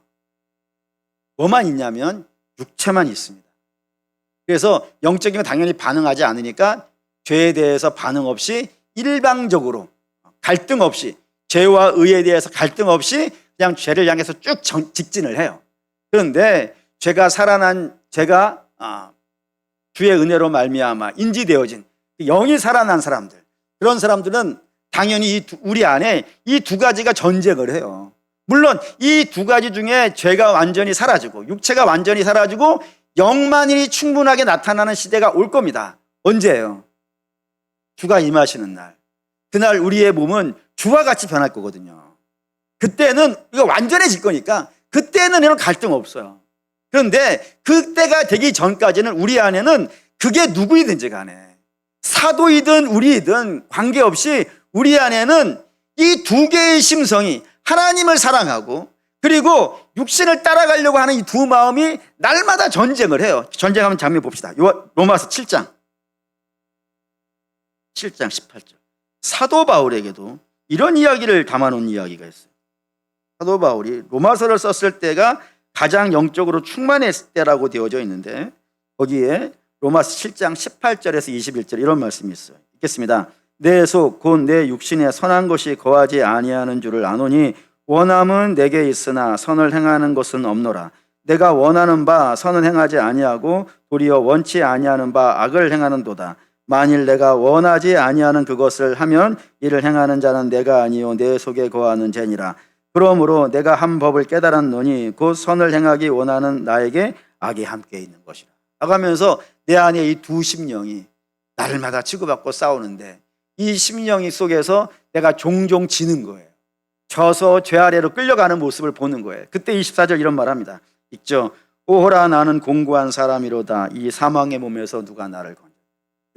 뭐만 있냐면 육체만 있습니다. 그래서 영적인 건 당연히 반응하지 않으니까 죄에 대해서 반응 없이 일방적으로 갈등 없이 죄와 의에 대해서 갈등 없이 그냥 죄를 향해서 쭉 직진을 해요. 그런데 죄가 주의 은혜로 말미암아 인지되어진 영이 살아난 사람들, 그런 사람들은 당연히 우리 안에 이 두 가지가 전쟁을 해요. 물론 이 두 가지 중에 죄가 완전히 사라지고 육체가 완전히 사라지고 영만이 충분하게 나타나는 시대가 올 겁니다. 언제예요? 주가 임하시는 날. 그날 우리의 몸은 주와 같이 변할 거거든요. 그때는 이거 완전해질 거니까 그때는 이런 갈등 없어요. 그런데 그때가 되기 전까지는 우리 안에는 그게 누구이든지 간에 사도이든 우리이든 관계없이 우리 안에는 이 두 개의 심성이 하나님을 사랑하고 그리고 육신을 따라가려고 하는 이 두 마음이 날마다 전쟁을 해요. 전쟁하면 장면 봅시다. 로마서 7장 18절. 사도 바울에게도 이런 이야기를 담아놓은 이야기가 있어요. 사도 바울이 로마서를 썼을 때가 가장 영적으로 충만했을 때라고 되어져 있는데 거기에 로마서 7장 18절에서 21절 이런 말씀이 있어요. 읽겠습니다. 내 속 곧 내 육신에 선한 것이 거하지 아니하는 줄을 아노니 원함은 내게 있으나 선을 행하는 것은 없노라. 내가 원하는 바 선을 행하지 아니하고 도리어 원치 아니하는 바 악을 행하는도다. 만일 내가 원하지 아니하는 그것을 하면 이를 행하는 자는 내가 아니요 내 속에 거하는 죄니라. 그러므로 내가 한 법을 깨달았노니 곧 선을 행하기 원하는 나에게 악이 함께 있는 것이라. 하면서 내 안에 이 두 심령이 날마다 치고받고 싸우는데 이 심령이 속에서 내가 종종 지는 거예요. 져서 죄 아래로 끌려가는 모습을 보는 거예요. 그때 24절 이런 말 합니다. 있죠. 보호라 나는 공고한 사람이로다. 이 사망의 몸에서 누가 나를 건져.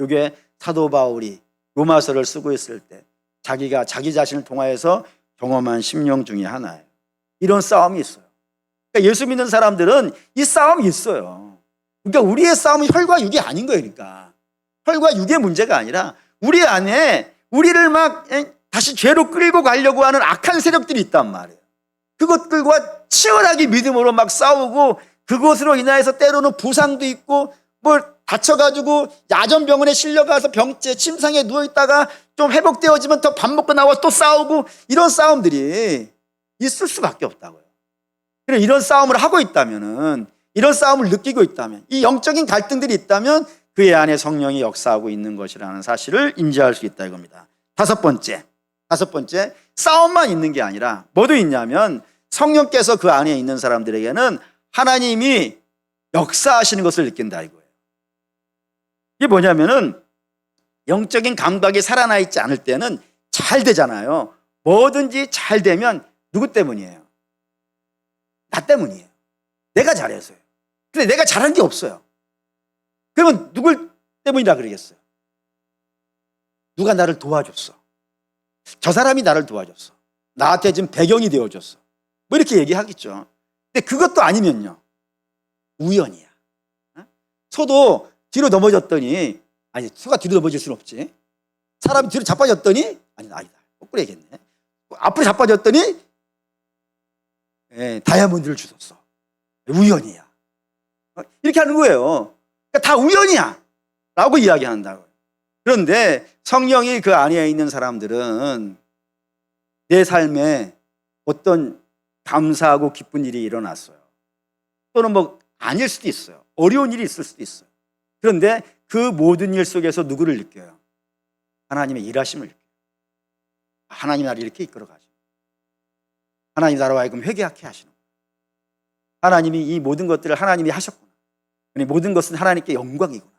이게 사도 바울이 로마서를 쓰고 있을 때 자기가 자기 자신을 통하여서 경험한 심령 중에 하나예요. 이런 싸움이 있어요. 그러니까 예수 믿는 사람들은 이 싸움이 있어요. 그러니까 우리의 싸움은 혈과 육이 아닌 거예요. 그러니까 혈과 육의 문제가 아니라 우리 안에 우리를 막 다시 죄로 끌고 가려고 하는 악한 세력들이 있단 말이에요. 그것들과 치열하게 믿음으로 막 싸우고 그것으로 인하여서 때로는 부상도 있고 뭘 다쳐가지고 야전병원에 실려가서 병째 침상에 누워있다가 좀 회복되어지면 더 밥 먹고 나와 또 싸우고 이런 싸움들이 있을 수밖에 없다고요. 그래 이런 싸움을 하고 있다면은 이런 싸움을 느끼고 있다면 이 영적인 갈등들이 있다면 그의 안에 성령이 역사하고 있는 것이라는 사실을 인지할 수 있다 이겁니다. 다섯 번째 싸움만 있는 게 아니라 뭐도 있냐면 성령께서 그 안에 있는 사람들에게는 하나님이 역사하시는 것을 느낀다 이거예요. 이게 뭐냐면은 영적인 감각이 살아나 있지 않을 때는 잘 되잖아요. 뭐든지 잘 되면 누구 때문이에요? 나 때문이에요. 내가 잘해서요. 근데 내가 잘한 게 없어요. 그러면 누굴 때문이라 그러겠어요? 누가 나를 도와줬어. 저 사람이 나를 도와줬어. 나한테 지금 배경이 되어줬어. 뭐 이렇게 얘기하겠죠. 근데 그것도 아니면요. 우연이야. 소도 뒤로 넘어졌더니 아니 소가 뒤로 넘어질 수는 없지. 사람이 뒤로 자빠졌더니 아니다. 거꾸로 얘기했네. 앞으로 자빠졌더니 다이아몬드를 주웠어. 우연이야. 이렇게 하는 거예요. 그러니까 다 우연이야 라고 이야기한다고요. 그런데 성령이 그 안에 있는 사람들은 내 삶에 어떤 감사하고 기쁜 일이 일어났어요. 또는 뭐 아닐 수도 있어요. 어려운 일이 있을 수도 있어요. 그런데 그 모든 일 속에서 누구를 느껴요? 하나님의 일하심을 느껴요. 하나님 나를 이렇게 이끌어가죠. 하나님 나로 하여금 회개하게 하시는 거예요. 하나님이 이 모든 것들을 하나님이 하셨구나. 모든 것은 하나님께 영광이구나.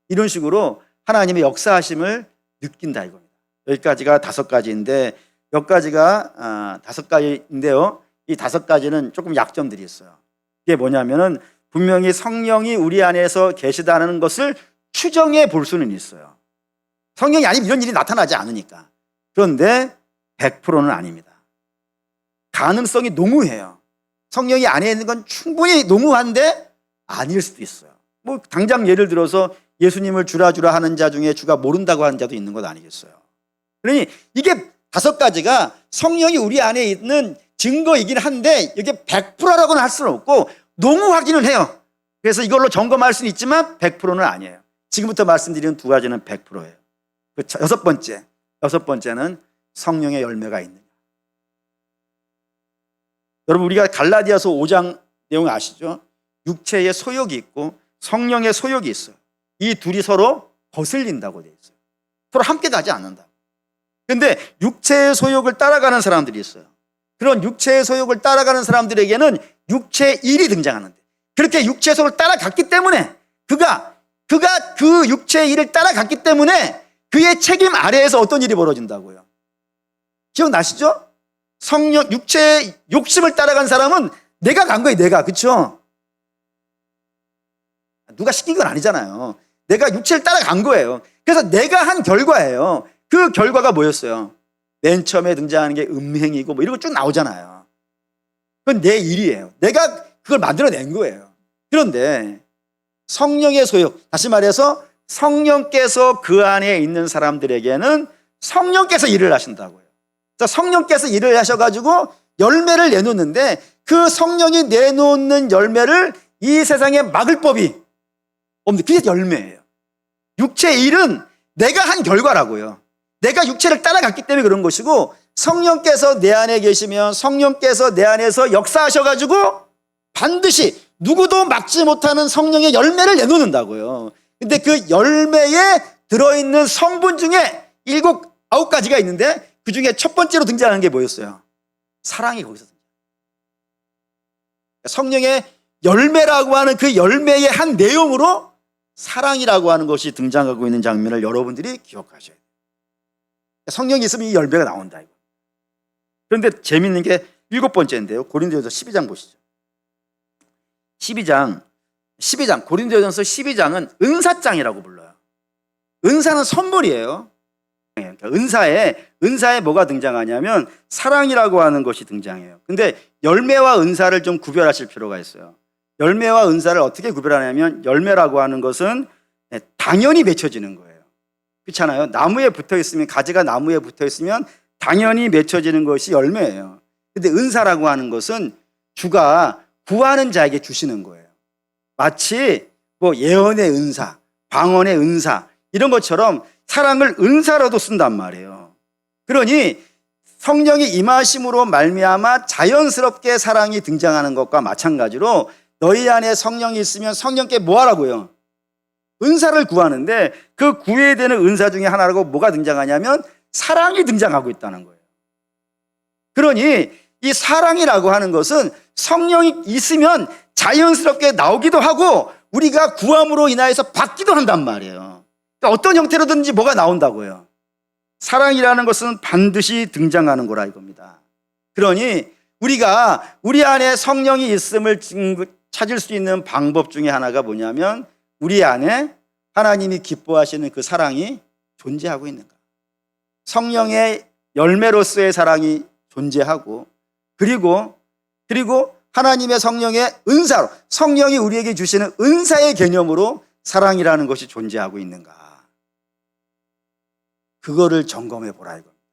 이런 식으로 하나님의 역사하심을 느낀다 이겁니다. 여기까지가 5가지인데 여기까지가 5가지인데요. 이 5가지는 조금 약점들이 있어요. 이게 뭐냐면은 분명히 성령이 우리 안에서 계시다는 것을 추정해 볼 수는 있어요. 성령이 아니면 이런 일이 나타나지 않으니까. 그런데 100%는 아닙니다. 가능성이 농후해요. 성령이 안에 있는 건 충분히 농후한데 아닐 수도 있어요. 뭐 당장 예를 들어서 예수님을 주라 하는 자 중에 주가 모른다고 하는 자도 있는 것 아니겠어요. 그러니 이게 5가지가 성령이 우리 안에 있는 증거이긴 한데 이게 100%라고는 할 수는 없고 농후하기는 해요. 그래서 이걸로 점검할 수는 있지만 100%는 아니에요. 지금부터 말씀드리는 2가지는 100%예요. 여섯 번째는 성령의 열매가 있느냐. 여러분 우리가 갈라디아서 5장 내용 아시죠? 육체의 소욕이 있고 성령의 소욕이 있어요. 이 둘이 서로 거슬린다고 되어 있어요. 서로 함께 가지 않는다. 그런데 육체의 소욕을 따라가는 사람들이 있어요. 그런 육체의 소욕을 따라가는 사람들에게는 육체의 일이 등장하는데 그렇게 육체의 소욕을 따라갔기 때문에 그가 그 육체의 일을 따라갔기 때문에 그의 책임 아래에서 어떤 일이 벌어진다고요. 기억나시죠? 성령, 육체의 욕심을 따라간 사람은 내가 간 거예요. 내가. 그렇죠? 누가 시킨 건 아니잖아요. 내가 육체를 따라간 거예요. 그래서 내가 한 결과예요. 그 결과가 뭐였어요? 맨 처음에 등장하는 게 음행이고 뭐 이런 거 쭉 나오잖아요. 그건 내 일이에요. 내가 그걸 만들어낸 거예요. 그런데 성령의 소욕, 다시 말해서 성령께서 그 안에 있는 사람들에게는 성령께서 일을 하신다고요. 성령께서 일을 하셔가지고 열매를 내놓는데 그 성령이 내놓는 열매를 이 세상에 막을 법이 없는데 그게 열매예요. 육체의 일은 내가 한 결과라고요. 내가 육체를 따라갔기 때문에 그런 것이고 성령께서 내 안에 계시면 성령께서 내 안에서 역사하셔가지고 반드시 누구도 막지 못하는 성령의 열매를 내놓는다고요. 근데 그 열매에 들어있는 성분 중에 7, 9가지가 있는데 그 중에 첫 번째로 등장하는 게 뭐였어요? 사랑이 거기서 등장해요. 성령의 열매라고 하는 그 열매의 한 내용으로 사랑이라고 하는 것이 등장하고 있는 장면을 여러분들이 기억하셔야 돼요. 성령이 있으면 이 열매가 나온다 이거. 그런데 재밌는 게 7번째인데요. 고린도전서 12장 보시죠. 12장 12장, 고린도전서 12장은 은사장이라고 불러요. 은사는 선물이에요. 그러니까 은사에 뭐가 등장하냐면 사랑이라고 하는 것이 등장해요. 근데 열매와 은사를 좀 구별하실 필요가 있어요. 열매와 은사를 어떻게 구별하냐면 열매라고 하는 것은 당연히 맺혀지는 거예요. 그렇잖아요. 나무에 붙어 있으면, 가지가 나무에 붙어 있으면 당연히 맺혀지는 것이 열매예요. 근데 은사라고 하는 것은 주가 구하는 자에게 주시는 거예요. 마치 뭐 예언의 은사, 방언의 은사 이런 것처럼 사랑을 은사로도 쓴단 말이에요. 그러니 성령이 임하심으로 말미암아 자연스럽게 사랑이 등장하는 것과 마찬가지로 너희 안에 성령이 있으면 성령께 뭐 하라고요? 은사를 구하는데 그 구해야 되는 은사 중에 하나라고 뭐가 등장하냐면 사랑이 등장하고 있다는 거예요. 그러니 이 사랑이라고 하는 것은 성령이 있으면 자연스럽게 나오기도 하고 우리가 구함으로 인하여서 받기도 한단 말이에요. 그러니까 어떤 형태로든지 뭐가 나온다고요. 사랑이라는 것은 반드시 등장하는 거라 이겁니다. 그러니 우리가 우리 안에 성령이 있음을 찾을 수 있는 방법 중에 하나가 뭐냐면 우리 안에 하나님이 기뻐하시는 그 사랑이 존재하고 있는가. 성령의 열매로서의 사랑이 존재하고 그리고 하나님의 성령의 은사로 성령이 우리에게 주시는 은사의 개념으로 사랑이라는 것이 존재하고 있는가. 그거를 점검해 보라 이겁니다.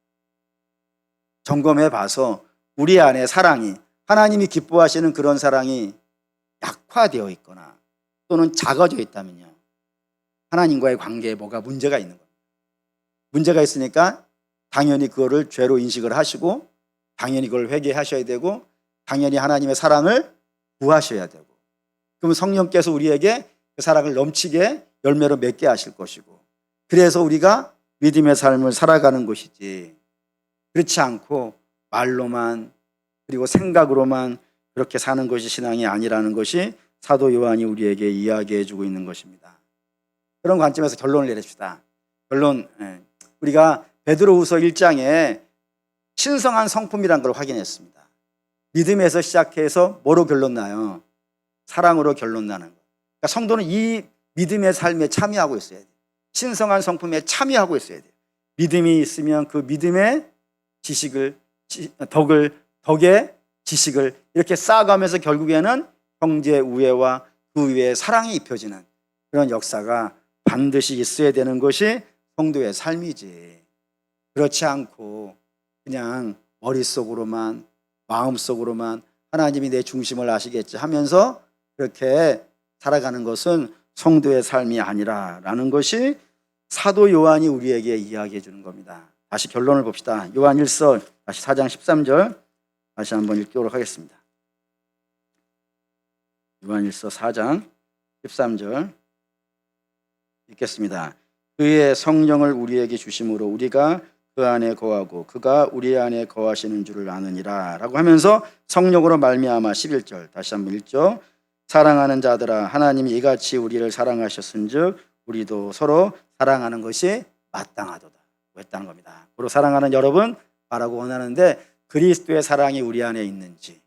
점검해 봐서 우리 안에 사랑이 하나님이 기뻐하시는 그런 사랑이 약화되어 있거나 또는 작아져 있다면요. 하나님과의 관계에 뭐가 문제가 있는 겁니다. 문제가 있으니까 당연히 그거를 죄로 인식을 하시고 당연히 그걸 회개하셔야 되고 당연히 하나님의 사랑을 구하셔야 되고 그러면 성령께서 우리에게 그 사랑을 넘치게 열매로 맺게 하실 것이고 그래서 우리가 믿음의 삶을 살아가는 것이지 그렇지 않고 말로만 그리고 생각으로만 그렇게 사는 것이 신앙이 아니라는 것이 사도 요한이 우리에게 이야기해 주고 있는 것입니다. 그런 관점에서 결론을 내립시다. 결론, 우리가 베드로후서 1장에 신성한 성품이라는 걸 확인했습니다. 믿음에서 시작해서 뭐로 결론나요? 사랑으로 결론나는 거. 그러니까 성도는 이 믿음의 삶에 참여하고 있어야 돼요. 신성한 성품에 참여하고 있어야 돼요. 믿음이 있으면 그 믿음의 지식을, 덕의 지식을 이렇게 쌓아가면서 결국에는 형제 우애와 그 위에 사랑이 입혀지는 그런 역사가 반드시 있어야 되는 것이 성도의 삶이지. 그렇지 않고 그냥 머릿속으로만 마음속으로만 하나님이 내 중심을 아시겠지 하면서 그렇게 살아가는 것은 성도의 삶이 아니라라는 것이 사도 요한이 우리에게 이야기해 주는 겁니다. 다시 결론을 봅시다. 요한 1서 다시 4장 13절 다시 한번 읽도록 하겠습니다. 요한 1서 4장 13절 읽겠습니다. 그의 성령을 우리에게 주심으로 우리가 그 안에 거하고 그가 우리 안에 거하시는 줄을 아느니라 라고 하면서 성령으로 말미암아 11절 다시 한번 읽죠. 사랑하는 자들아 하나님이 이같이 우리를 사랑하셨은즉 우리도 서로 사랑하는 것이 마땅하도다 했다는 겁니다. 서로 사랑하는 여러분 바라고 원하는데 그리스도의 사랑이 우리 안에 있는지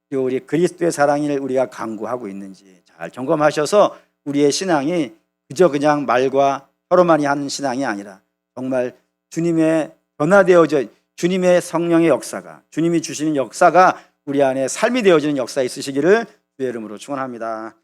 그리고 우리 그리스도의 사랑을 우리가 강구하고 있는지 잘 점검하셔서 우리의 신앙이 그저 그냥 말과 혀로만이 하는 신앙이 아니라 정말 주님의 변화되어져 주님의 성령의 역사가 주님이 주시는 역사가 우리 안에 삶이 되어지는 역사 있으시기를 주의 이름으로 축원합니다.